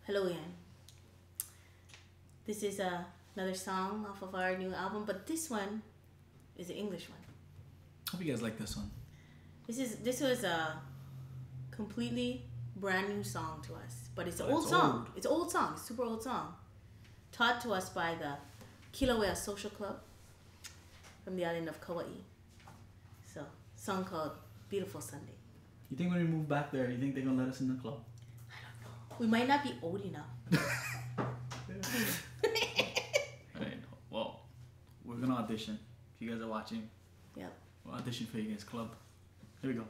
Hello again. This is another song off of our new album, but this one is an English one. Hope you guys like this one. This was a completely brand new song to us, but it's an But old it's song. old. It's an old song, super old song, taught to us by the Kilauea Social Club from the island of Kauai. So, song called "Beautiful Sunday." You think when we move back there, you think they're gonna let us in the club? We might not be old enough. Alright, well, we're gonna audition. If you guys are watching, Yep. we'll audition for you guys' club. Here we go.